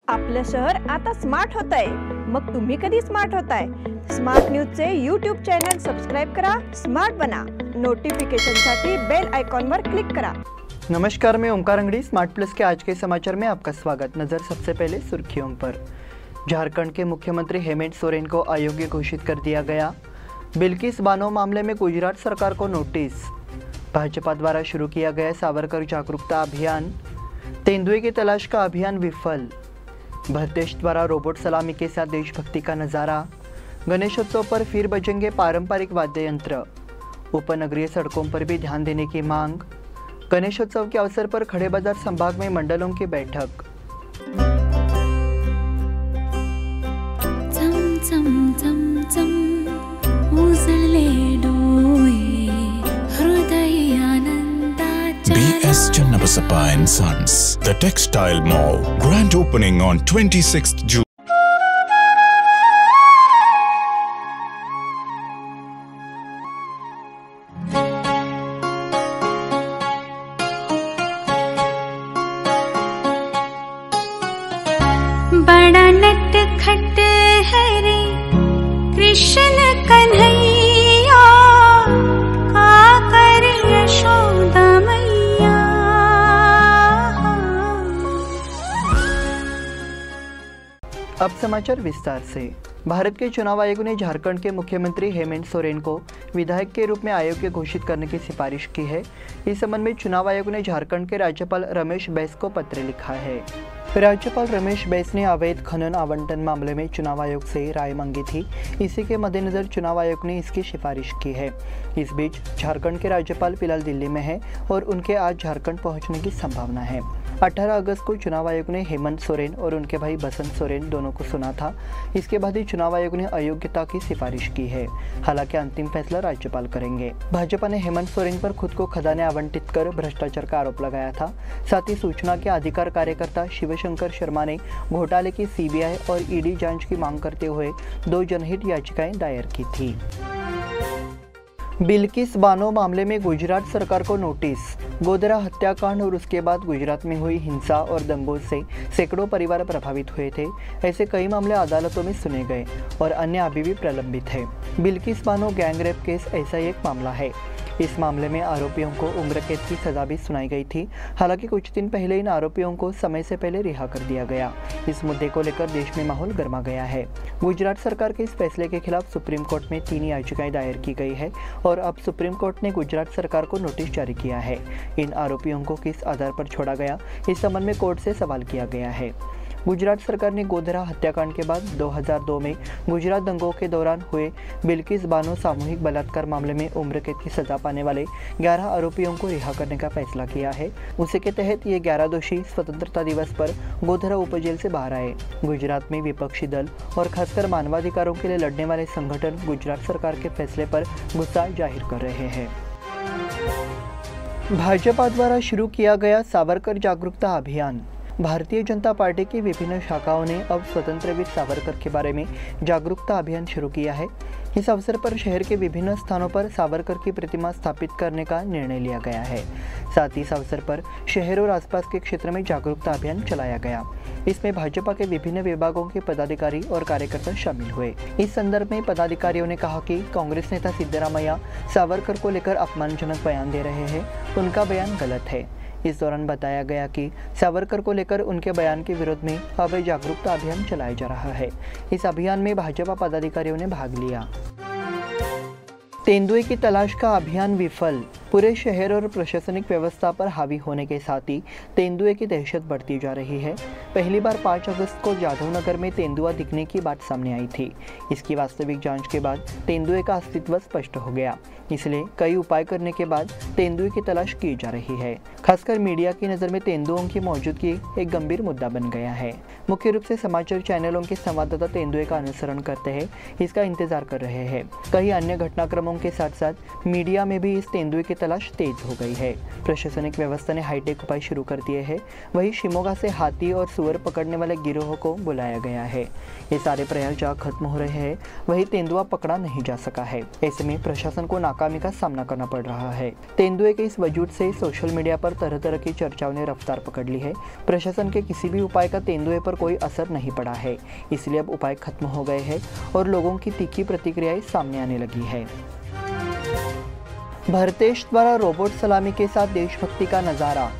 आपलं शहर आता स्मार्ट होत आहे। मग तुम्ही कधी स्मार्ट होताय? स्मार्ट न्यूजचे यूट्यूब चॅनल सबस्क्राइब करा, स्मार्ट बना। नोटिफिकेशनसाठी बेल आइकॉन पर क्लिक करा। नमस्कार, मैं ओमकार अंगड़ी। स्मार्ट प्लस के आज के समाचार में आपका स्वागत। नजर सबसे पहले सुर्खियों पर। झारखंड के मुख्यमंत्री हेमंत सोरेन को अयोग्य घोषित कर दिया गया। बिल्किस बानो मामले में गुजरात सरकार को नोटिस। भाजपा द्वारा शुरू किया गया सावरकर जागरूकता अभियान। तेंदुए की तलाश का अभियान विफल। भरतेश द्वारा रोबोट सलामी के साथ देशभक्ति का नज़ारा। गणेशोत्सव पर फिर बजेंगे पारंपरिक वाद्य यंत्र। उपनगरीय सड़कों पर भी ध्यान देने की मांग। गणेशोत्सव के अवसर पर खड़े बाजार संभाग में मंडलों की बैठक। BS Channabasappa and Sons, the Textile Mall, grand opening on 26th June. बड़ा नटखट है रे कृष्ण कन्हैया, का कर यशोदा मैया। अब समाचार विस्तार से। भारत के चुनाव आयोग ने झारखंड के मुख्यमंत्री हेमंत सोरेन को विधायक के रूप में अयोग्य घोषित करने की सिफारिश की है। इस संबंध में चुनाव आयोग ने झारखंड के राज्यपाल रमेश बैस को पत्र लिखा है। राज्यपाल रमेश बैस ने अवैध खनन आवंटन मामले में चुनाव आयोग से राय मांगी थी। इसी के मद्देनजर चुनाव आयोग ने इसकी सिफारिश की है। इस बीच झारखंड के राज्यपाल फिलहाल दिल्ली में हैं और उनके आज झारखंड पहुंचने की संभावना है। 18 अगस्त को चुनाव आयोग ने हेमंत सोरेन और उनके भाई बसंत सोरेन दोनों को सुना था। इसके बाद ही चुनाव आयोग ने अयोग्यता की सिफारिश की है। हालांकि अंतिम फैसला राज्यपाल करेंगे। भाजपा ने हेमंत सोरेन पर खुद को खदानें आवंटित कर भ्रष्टाचार का आरोप लगाया था। साथ ही सूचना के अधिकार कार्यकर्ता शिवशंकर शर्मा ने घोटाले की सीबीआई और ईडी जांच की मांग करते हुए 2 जनहित याचिकाएं दायर की थी। बिल्किस बानो मामले में गुजरात सरकार को नोटिस। गोधरा हत्याकांड और उसके बाद गुजरात में हुई हिंसा और दंगों से सैकड़ों परिवार प्रभावित हुए थे। ऐसे कई मामले अदालतों में सुने गए और अन्य अभी भी प्रलंबित है। बिल्किस बानो गैंगरेप केस ऐसा ही एक मामला है। इस मामले में आरोपियों को उम्र कैद की सजा भी सुनाई गई थी। हालांकि कुछ दिन पहले इन आरोपियों को समय से पहले रिहा कर दिया गया। इस मुद्दे को लेकर देश में माहौल गर्मा गया है। गुजरात सरकार के इस फैसले के खिलाफ सुप्रीम कोर्ट में 3 याचिकाएं दायर की गई है और अब सुप्रीम कोर्ट ने गुजरात सरकार को नोटिस जारी किया है। इन आरोपियों को किस आधार पर छोड़ा गया, इस संबंध में कोर्ट से सवाल किया गया है। गुजरात सरकार ने गोधरा हत्याकांड के बाद 2002 में गुजरात दंगों के दौरान हुए बिल्किस बानो सामूहिक बलात्कार मामले में उम्र कैद की सजा पाने वाले 11 आरोपियों को रिहा करने का फैसला किया है। उसी के तहत ये 11 दोषी स्वतंत्रता दिवस पर गोधरा उपजेल से बाहर आए। गुजरात में विपक्षी दल और खासकर मानवाधिकारों के लिए लड़ने वाले संगठन गुजरात सरकार के फैसले पर गुस्सा जाहिर कर रहे हैं। भाजपा द्वारा शुरू किया गया सावरकर जागरूकता अभियान। भारतीय जनता पार्टी की विभिन्न शाखाओं ने अब स्वतंत्र वीर सावरकर के बारे में जागरूकता अभियान शुरू किया है। इस अवसर पर शहर के विभिन्न स्थानों पर सावरकर की प्रतिमा स्थापित करने का निर्णय लिया गया है। साथ ही इस अवसर पर शहर और आसपास के क्षेत्र में जागरूकता अभियान चलाया गया। इसमें भाजपा के विभिन्न विभागों के पदाधिकारी और कार्यकर्ता शामिल हुए। इस संदर्भ में पदाधिकारियों ने कहा कि कांग्रेस नेता सिद्धरामैया सावरकर को लेकर अपमानजनक बयान दे रहे हैं। उनका बयान गलत है। इस दौरान बताया गया कि सावरकर को लेकर उनके बयान के विरोध में अब जागरूकता अभियान चलाया जा रहा है। इस अभियान में भाजपा पदाधिकारियों ने भाग लिया। तेंदुए की तलाश का अभियान विफल। पूरे शहर और प्रशासनिक व्यवस्था पर हावी होने के साथ ही तेंदुए की दहशत बढ़ती जा रही है। पहली बार 5 अगस्त को जाधवनगर में तेंदुआ दिखने की बात सामने आई थी। इसकी वास्तविक जांच के बाद तेंदुए का अस्तित्व स्पष्ट हो गया। इसलिए कई उपाय करने के बाद तेंदुए की तलाश की जा रही है। खासकर मीडिया की नज़र में तेंदुओं की मौजूदगी एक गंभीर मुद्दा बन गया है। मुख्य रूप से समाचार चैनलों के संवाददाता तेंदुए का अनुसरण करते हैं, इसका इंतजार कर रहे हैं। कई अन्य घटनाक्रमों के साथ साथ मीडिया में भी इस तेंदुए की तलाश तेज हो गई है। प्रशासनिक व्यवस्था ने हाईटेक उपाय शुरू कर दिए हैं। वहीं शिमोगा से हाथी और सुअर पकड़ने वाले गिरोह को बुलाया गया है। ये सारे प्रयास जहाँ खत्म हो रहे हैं, वहीं तेंदुआ पकड़ा नहीं जा सका है। ऐसे में प्रशासन को नाकामी का सामना करना पड़ रहा है। तेंदुए के इस वजूद से सोशल मीडिया पर तरह तरह की चर्चाओं ने रफ्तार पकड़ ली है। प्रशासन के किसी भी उपाय का तेंदुए पर कोई असर नहीं पड़ा है, इसलिए अब उपाय खत्म हो गए हैं और लोगों की तीखी प्रतिक्रियाएं सामने आने लगी है। भरतेश द्वारा रोबोट सलामी के साथ देशभक्ति का नज़ारा।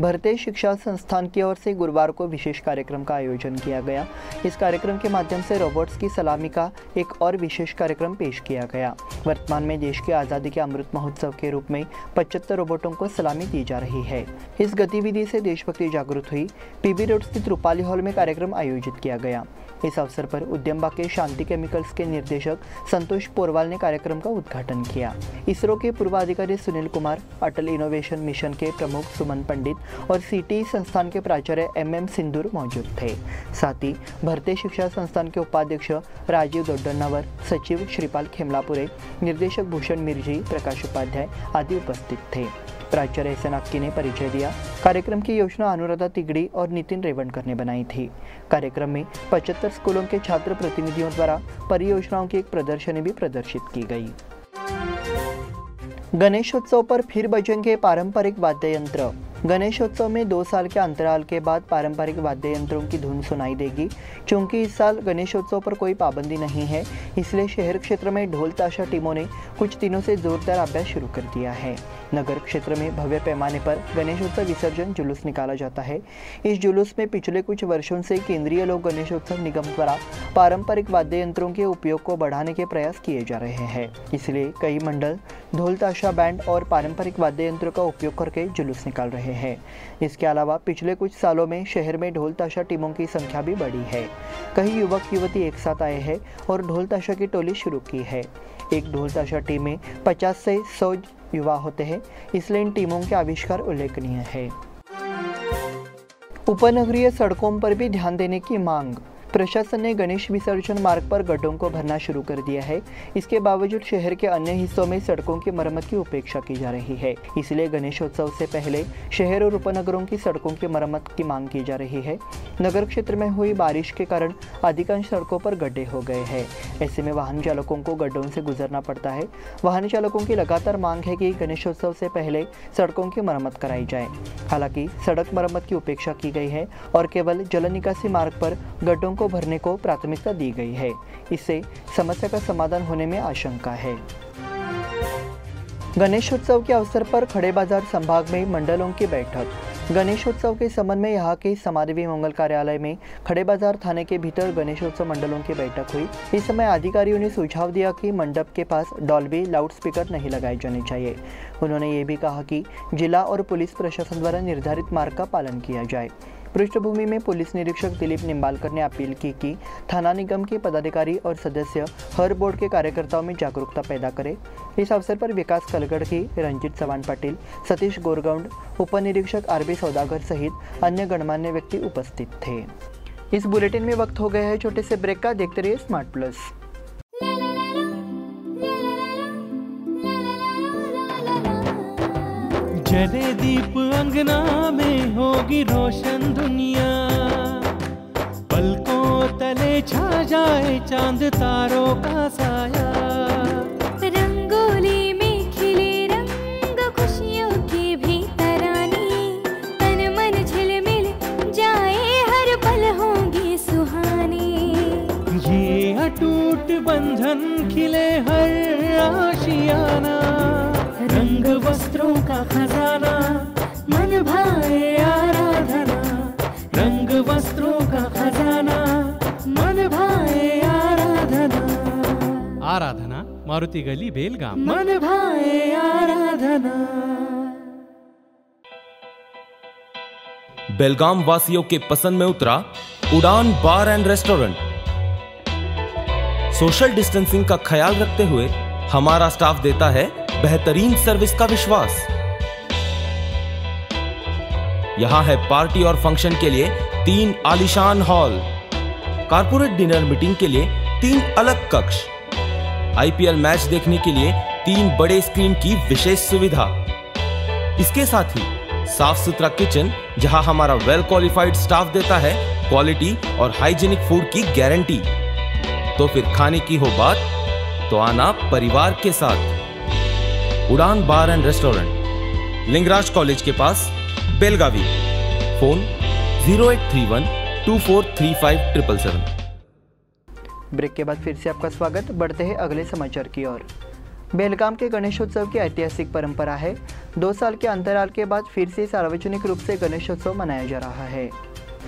भरतेश शिक्षा संस्थान की ओर से गुरुवार को विशेष कार्यक्रम का आयोजन किया गया। इस कार्यक्रम के माध्यम से रोबोट्स की सलामी का एक और विशेष कार्यक्रम पेश किया गया। वर्तमान में देश की आज़ादी के अमृत महोत्सव के रूप में 75 रोबोटों को सलामी दी जा रही है। इस गतिविधि से देशभक्ति जागृत हुई। पीबी रोड स्थित रूपाली हॉल में कार्यक्रम आयोजित किया गया। इस अवसर पर उद्यम के शांति केमिकल्स के निर्देशक संतोष पोरवाल ने कार्यक्रम का उद्घाटन किया। इसरो के पूर्व अधिकारी सुनील कुमार, अटल इनोवेशन मिशन के प्रमुख सुमन पंडित और सीटी संस्थान के प्राचार्य MM सिंदूर मौजूद थे। साथ ही भारतीय शिक्षा संस्थान के उपाध्यक्ष राजीव दोड्डनावर, सचिव श्रीपाल खेमलापुरे, निर्देशक भूषण मिर्जी, प्रकाश उपाध्याय आदि उपस्थित थे। प्राचार्य एसएन अक्की ने परिचय दिया। कार्यक्रम की योजना अनुराधा तिगड़ी और नितिन रेवणकर ने बनाई थी। कार्यक्रम में 75 स्कूलों के छात्र प्रतिनिधियों द्वारा परियोजनाओं की एक प्रदर्शनी भी प्रदर्शित की गई। गणेशोत्सव पर फिर बजेंगे पारंपरिक वाद्य यंत्र। गणेशोत्सव में 2 साल के अंतराल के बाद पारंपरिक वाद्य यंत्रों की धुन सुनाई देगी। चूंकि इस साल गणेशोत्सव पर कोई पाबंदी नहीं है, इसलिए शहर क्षेत्र में ढोल ताशा टीमों ने कुछ दिनों से जोरदार अभ्यास शुरू कर दिया है। नगर क्षेत्र में भव्य पैमाने पर गणेशोत्सव विसर्जन जुलूस निकाला जाता है। इस जुलूस में पिछले कुछ वर्षों से केंद्रीय लोक गणेशोत्सव निगम द्वारा पारंपरिक वाद्य यंत्रों के उपयोग को बढ़ाने के प्रयास किए जा रहे हैं। इसलिए कई मंडल ढोल ताशा बैंड और पारंपरिक वाद्य यंत्रों का उपयोग करके जुलूस निकाल रहे हैं। इसके अलावा पिछले कुछ सालों में शहर में ढोल ताशा टीमों की संख्या भी बढ़ी है। कई युवक युवती एक साथ आए हैं और ढोल ताशा की टोली शुरू की है। एक ढोल ताशा टीम में 50 से 100 युवा होते हैं, इसलिए इन टीमों के आविष्कार उल्लेखनीय है। उपनगरीय सड़कों पर भी ध्यान देने की मांग। प्रशासन ने गणेश विसर्जन मार्ग पर गड्ढों को भरना शुरू कर दिया है। इसके बावजूद शहर के अन्य हिस्सों में सड़कों की मरम्मत की उपेक्षा की जा रही है। इसलिए गणेशोत्सव से पहले शहर और उपनगरों की सड़कों की मरम्मत की मांग की जा रही है। नगर क्षेत्र में हुई बारिश के कारण अधिकांश सड़कों पर गड्ढे हो गए हैं। ऐसे में वाहन चालकों को गड्ढों से गुजरना पड़ता है। वाहन चालकों की लगातार मांग है कि गणेशोत्सव से पहले सड़कों की मरम्मत कराई जाए। हालांकि सड़क मरम्मत की उपेक्षा की गई है और केवल जल निकासी मार्ग पर गड्ढों को भरने को प्राथमिकता दी गई है। इससे समस्या का समाधान होने में आशंका है। गणेशोत्सव के अवसर पर खड़े बाजार संभाग में मंडलों की बैठक। गणेशोत्सव के संबंध में यहाँ के समादेवी मंगल कार्यालय में खड़े बाजार थाने के भीतर गणेशोत्सव मंडलों की बैठक हुई। इस समय अधिकारियों ने सुझाव दिया कि मंडप के पास डॉल्बी लाउडस्पीकर नहीं लगाए जाने चाहिए। उन्होंने ये भी कहा कि जिला और पुलिस प्रशासन द्वारा निर्धारित मार्ग का पालन किया जाए। पृष्ठभूमि में पुलिस निरीक्षक दिलीप निम्बालकर ने अपील की कि थाना निगम के पदाधिकारी और सदस्य हर बोर्ड के कार्यकर्ताओं में जागरूकता पैदा करें। इस अवसर पर विकास कलगढ़ की, रंजित चव्हाण पाटिल, सतीश गोरगौंड, उपनिरीक्षक RB सौदागर सहित अन्य गणमान्य व्यक्ति उपस्थित थे। इस बुलेटिन में वक्त हो गया है छोटे से ब्रेक का। देखते रहिए स्मार्ट प्लस। जले दीप अंगना में होगी रोशन दुनिया, पलकों तले छा जाए चांद तारों का साया। रंगोली में खिले रंग खुशियों की भी तरानी, तन मन झिलमिल जाए हर पल होंगी सुहानी। ये अटूट बंधन खिले हर आशियाना, रंग वस्त्रों का खजाना मन भाए आराधना। रंग वस्त्रों का खजाना मन भाए आराधना। आराधना मारुति गली बेलगाम। मन भाए आराधना। बेलगाम वासियों के पसंद में उतरा उड़ान बार एंड रेस्टोरेंट। सोशल डिस्टेंसिंग का ख्याल रखते हुए हमारा स्टाफ देता है बेहतरीन सर्विस का विश्वास। यहां है पार्टी और फंक्शन के लिए 3 आलीशान हॉल, कारपोरेट डिनर मीटिंग के लिए 3 अलग कक्ष, IPL मैच देखने के लिए 3 बड़े स्क्रीन की विशेष सुविधा। इसके साथ ही साफ सुथरा किचन, जहां हमारा वेल क्वालिफाइड स्टाफ देता है क्वालिटी और हाइजीनिक फूड की गारंटी। तो फिर खाने की हो बात तो आना परिवार के साथ। उड़ान बार एंड रेस्टोरेंट, लिंगराज कॉलेज के पास, बेलगावी। फोन 0831 2435 777। ब्रेक के बाद फिर से आपका स्वागत। बढ़ते हैं अगले समाचार की ओर। बेलगाम के गणेशोत्सव की ऐतिहासिक परंपरा है। 2 साल के अंतराल के बाद फिर से सार्वजनिक रूप से गणेशोत्सव मनाया जा रहा है।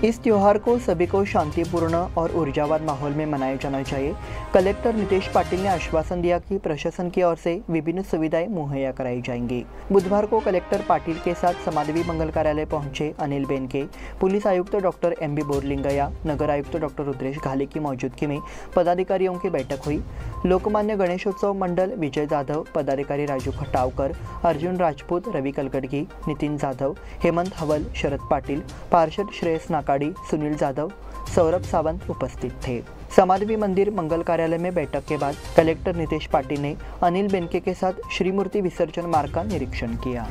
इस त्योहार को सभी को शांतिपूर्ण और ऊर्जावान माहौल में मनाया जाना चाहिए। कलेक्टर नितेश पाटिल ने आश्वासन दिया कि प्रशासन की ओर से विभिन्न सुविधाएं मुहैया कराई जाएंगी। बुधवार को कलेक्टर पाटिल के साथ समाधवी मंगल कार्यालय पहुंचे अनिल बेनके, पुलिस आयुक्त डॉक्टर MB बोरलिंगया, नगर आयुक्त डॉक्टर रुद्रेश घाले की मौजूदगी में पदाधिकारियों की बैठक हुई। लोकमान्य गणेशोत्सव मंडल विजय जाधव, पदाधिकारी राजू खटावकर, अर्जुन राजपूत, रवि कलगडगी, नितिन जाधव, हेमंत हवल, शरद पाटिल, पार्षद श्रेयस नाकाडी, सुनील जाधव, सौरभ सावंत उपस्थित थे। समाधवी मंदिर मंगल कार्यालय में बैठक के बाद कलेक्टर नितेश पाटिल ने अनिल बेनके के साथ श्रीमूर्ति विसर्जन मार्ग का निरीक्षण किया।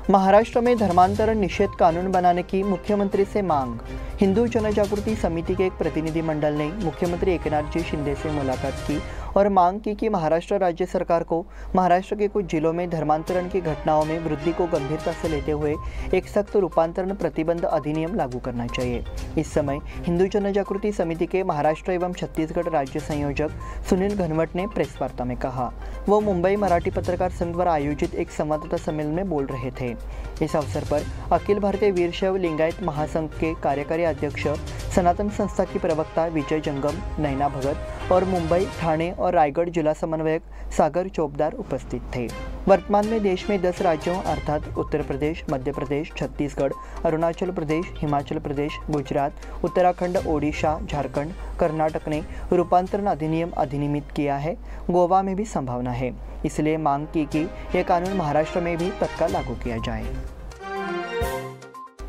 महाराष्ट्र में धर्मांतरण निषेध कानून बनाने की मुख्यमंत्री से मांग। हिंदू जनजागृति समिति के एक प्रतिनिधिमंडल ने मुख्यमंत्री एकनाथ जी शिंदे से मुलाकात की और मांग की कि महाराष्ट्र राज्य सरकार को महाराष्ट्र के कुछ जिलों में धर्मांतरण की घटनाओं में वृद्धि को गंभीरता से लेते हुए एक सख्त रूपांतरण प्रतिबंध अधिनियम लागू करना चाहिए। इस समय हिंदू जनजागृति समिति के महाराष्ट्र एवं छत्तीसगढ़ राज्य संयोजक सुनील घनवट ने प्रेस वार्ता में कहा। वो मुंबई मराठी पत्रकार संघ द्वारा आयोजित एक संवाददाता सम्मेलन में बोल रहे थे। इस अवसर पर अखिल भारतीय वीरशैव लिंगायत महासंघ के कार्यकारी अध्यक्ष, सनातन संस्था की प्रवक्ता विजय जंगम, नैना भगत और मुंबई, ठाणे और रायगढ़ जिला समन्वयक सागर चोपदार उपस्थित थे। वर्तमान में देश में 10 राज्यों अर्थात उत्तर प्रदेश, मध्य प्रदेश, छत्तीसगढ़, अरुणाचल प्रदेश, हिमाचल प्रदेश, गुजरात, उत्तराखंड, ओडिशा, झारखंड, कर्नाटक ने रूपांतरण अधिनियम अधिनियमित किया है। गोवा में भी संभावना है। इसलिए मांग की कि यह कानून महाराष्ट्र में भी तत्काल लागू किया जाए।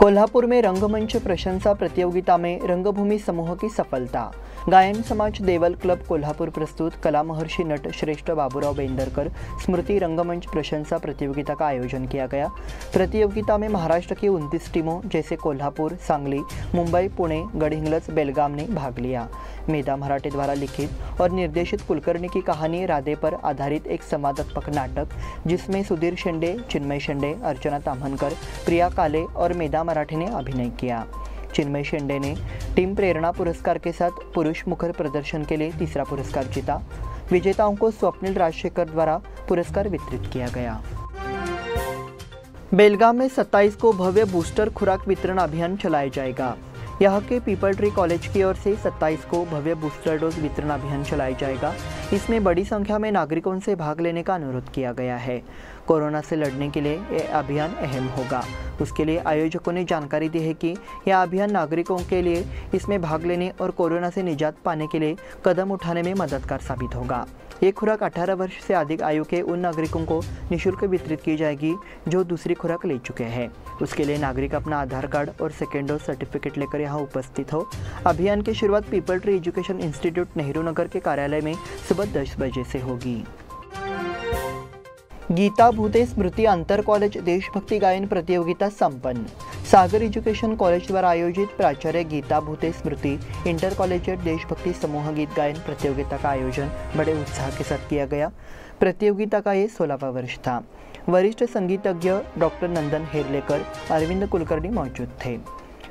कोल्हापुर में रंगमंच प्रशंसा प्रतियोगिता में रंगभूमि समूह की सफलता। गायन समाज देवल क्लब कोल्हापुर प्रस्तुत कला महर्षि नट श्रेष्ठ बाबूराव बेंदरकर स्मृति रंगमंच प्रशंसा प्रतियोगिता का आयोजन किया गया। प्रतियोगिता में महाराष्ट्र की 29 टीमों जैसे कोल्हापुर, सांगली, मुंबई, पुणे, गढ़हिंग्लज, बेलगाम ने भाग लिया। मेधा मराठे द्वारा लिखित और निर्देशित कुलकर्णी की कहानी राधे पर आधारित एक संवादात्मक नाटक, जिसमें सुधीर शेंडे, चिन्मय शेंडे, अर्चना ताम्हनकर, प्रिया काले और मेधा मराठे ने अभिनय किया। चिन्मय शेंडे ने टीम प्रेरणा पुरस्कार के साथ पुरुष मुखर प्रदर्शन के लिए तीसरा पुरस्कार जीता। विजेताओं को स्वप्निल राजशेखर द्वारा पुरस्कार वितरित किया गया। बेलगाम में 27 को भव्य बूस्टर खुराक वितरण अभियान चलाया जाएगा। यहाँ के पीपल ट्री कॉलेज की ओर से 27 को भव्य बूस्टर डोज वितरण अभियान चलाया जाएगा। इसमें बड़ी संख्या में नागरिकों से भाग लेने का अनुरोध किया गया है। कोरोना से लड़ने के लिए यह अभियान अहम होगा। उसके लिए आयोजकों ने जानकारी दी है कि यह अभियान नागरिकों के लिए इसमें भाग लेने और कोरोना से निजात पाने के लिए कदम उठाने में मददगार साबित होगा। ये खुराक 18 वर्ष से अधिक आयु के उन नागरिकों को निःशुल्क वितरित की जाएगी जो दूसरी खुराक ले चुके हैं। उसके लिए नागरिक अपना आधार कार्ड और सेकेंड डोज सर्टिफिकेट लेकर यहाँ उपस्थित हो। अभियान की शुरुआत people tree education institute Nehru Nagar के कार्यालय में सुबह 10 बजे से होगी। गीता भूते स्मृति अंतर कॉलेज देशभक्ति गायन प्रतियोगिता संपन्न। सागर एजुकेशन कॉलेज द्वारा आयोजित प्राचार्य गीता भूते स्मृति इंटर कॉलेजिएट देशभक्ति समूह गीत गायन प्रतियोगिता का आयोजन बड़े उत्साह के साथ किया गया। प्रतियोगिता का ये 16वां वर्ष था। वरिष्ठ संगीतज्ञ डॉक्टर नंदन हेरलेकर, अरविंद कुलकर्णी मौजूद थे।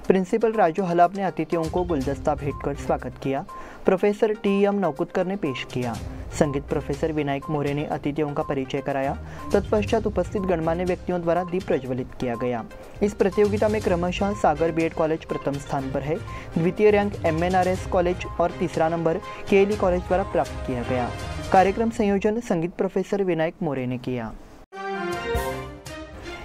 प्रिंसिपल राजू हलाब ने अतिथियों को गुलदस्ता भेंट कर स्वागत किया। प्रोफेसर TM नौकुतकर ने पेश किया। संगीत प्रोफेसर विनायक मोरे ने अतिथियों का परिचय कराया। तत्पश्चात उपस्थित गणमान्य व्यक्तियों द्वारा दीप प्रज्वलित किया गया। इस प्रतियोगिता में क्रमशः सागर BEd कॉलेज प्रथम स्थान पर है, द्वितीय रैंक MNRS कॉलेज और तीसरा नंबर KLE कॉलेज द्वारा प्राप्त किया गया। कार्यक्रम संयोजन संगीत प्रोफेसर विनायक मोरे ने किया।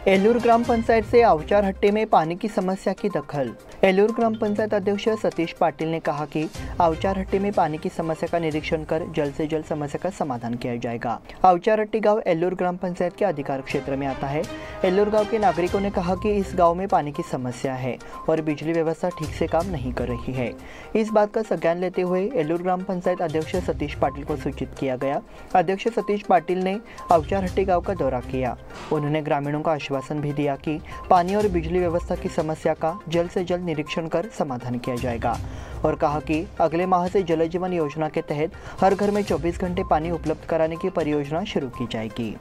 एलूर ग्राम पंचायत से अवचार हट्टे में पानी की समस्या की दखल। एल्लूर ग्राम पंचायत अध्यक्ष सतीश पाटिल ने कहा कि आवचारहट्टी में पानी की समस्या का निरीक्षण कर जल्द से जल्द समस्या का समाधान किया जाएगा। आवचारहट्टी गांव एल्लूर ग्राम पंचायत के अधिकार क्षेत्र में आता है। एल्लूर गांव के नागरिकों ने कहा कि इस गांव में पानी की समस्या है और बिजली व्यवस्था ठीक से काम नहीं कर रही है। इस बात का संज्ञान लेते हुए एल्लूर ग्राम पंचायत अध्यक्ष सतीश पाटिल को सूचित किया गया। अध्यक्ष सतीश पाटिल ने आवचारहट्टी गाँव का दौरा किया। उन्होंने ग्रामीणों का आश्वासन भी दिया कि पानी और बिजली व्यवस्था की समस्या का जल्द से जल्द निरीक्षण कर समाधान किया जाएगा और कहा कि अगले माह से जल जीवन योजना के तहत हर घर में 24 घंटे पानी उपलब्ध कराने की परियोजना शुरू की जाएगी।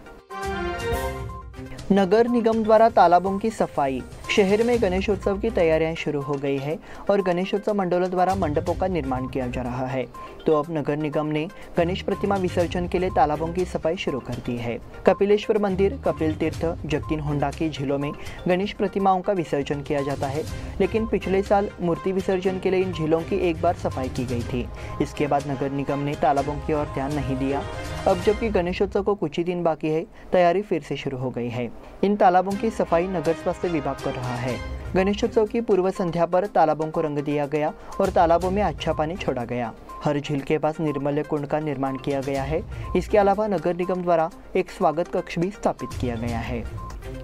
नगर निगम द्वारा तालाबों की सफाई। शहर में गणेशोत्सव की तैयारियां शुरू हो गई है और गणेशोत्सव मंडलों द्वारा मंडपों का निर्माण किया जा रहा है। तो अब नगर निगम ने गणेश प्रतिमा विसर्जन के लिए तालाबों की सफाई शुरू कर दी है। कपिलेश्वर मंदिर, कपिल तीर्थ, जगतीन होंडा की झीलों में गणेश प्रतिमाओं का विसर्जन किया जाता है, लेकिन पिछले साल मूर्ति विसर्जन के लिए इन झीलों की एक बार सफाई की गई थी। इसके बाद नगर निगम ने तालाबों की ओर ध्यान नहीं दिया। अब जबकि गणेशोत्सव को कुछ ही दिन बाकी है, तैयारी फिर से शुरू हो गई है। इन तालाबों की सफाई नगर स्वास्थ्य विभाग कर रहा है। गणेशोत्सव की पूर्व संध्या पर तालाबों को रंग दिया गया और तालाबों में अच्छा पानी छोड़ा गया। हर झील के पास निर्मल्य कुंड का निर्माण किया गया है। इसके अलावा नगर निगम द्वारा एक स्वागत कक्ष भी स्थापित किया गया है।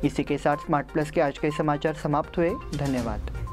इसी के साथ स्मार्ट प्लस के आज के समाचार समाप्त हुए। धन्यवाद।